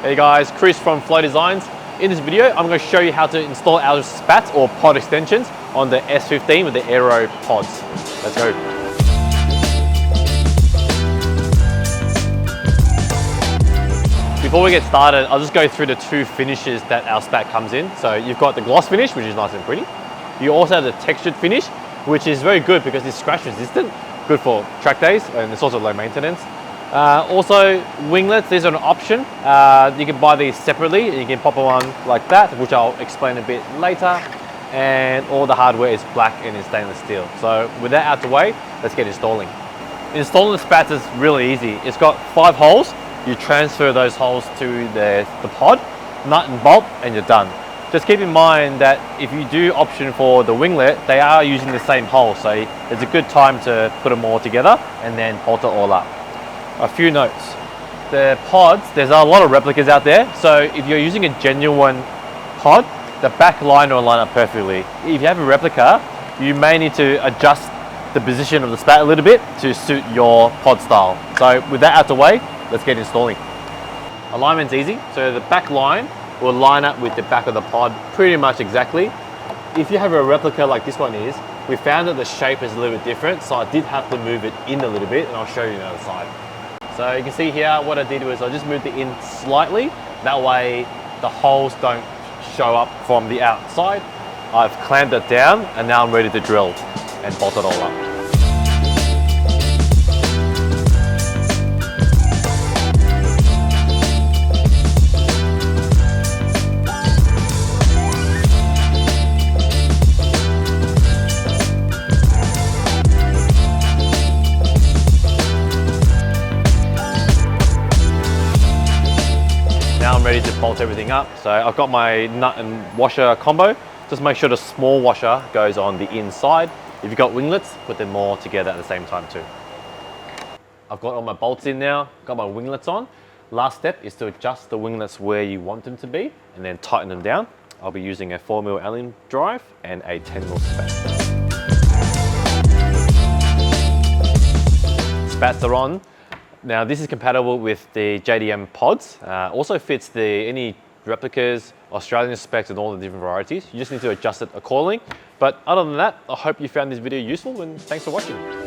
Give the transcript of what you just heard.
Hey guys, Chris from Flow Designs. In this video, I'm going to show you how to install our spats or pod extensions on the S15 with the Aero pods. Let's go. Before we get started, I'll just go through the two finishes that our spat comes in. So you've got the gloss finish, which is nice and pretty. You also have the textured finish, which is very good because it's scratch resistant, good for track days, and it's also low maintenance. Also, winglets, these are an option. You can buy these separately. You can pop one like that, which I'll explain a bit later. And all the hardware is black and in stainless steel. So with that out the way, let's get installing. Installing the spats is really easy. It's got 5 holes. You transfer those holes to the pod, nut and bolt, and you're done. Just keep in mind that if you do option for the winglet, they are using the same hole. So it's a good time to put them all together and then bolt it all up. A few notes. The pods, there's a lot of replicas out there. So if you're using a genuine pod, the back line will line up perfectly. If you have a replica, you may need to adjust the position of the spat a little bit to suit your pod style. So with that out the way, let's get installing. Alignment's easy. So the back line will line up with the back of the pod pretty much exactly. If you have a replica like this one is, we found that the shape is a little bit different, so I did have to move it in a little bit, and I'll show you the other side. So you can see here, what I did was I just moved it in slightly. That way the holes don't show up from the outside. I've clamped it down and now I'm ready to drill and bolt it all up. Now I'm ready to bolt everything up. So I've got my nut and washer combo. Just make sure the small washer goes on the inside. If you've got winglets, put them all together at the same time too. I've got all my bolts in now, got my winglets on. Last step is to adjust the winglets where you want them to be and then tighten them down. I'll be using a 4mm allen drive and a 10mm spat. Spats are on. Now this is compatible with the JDM pods. Also fits any replicas, Australian specs and all the different varieties. You just need to adjust it accordingly. But other than that, I hope you found this video useful and thanks for watching.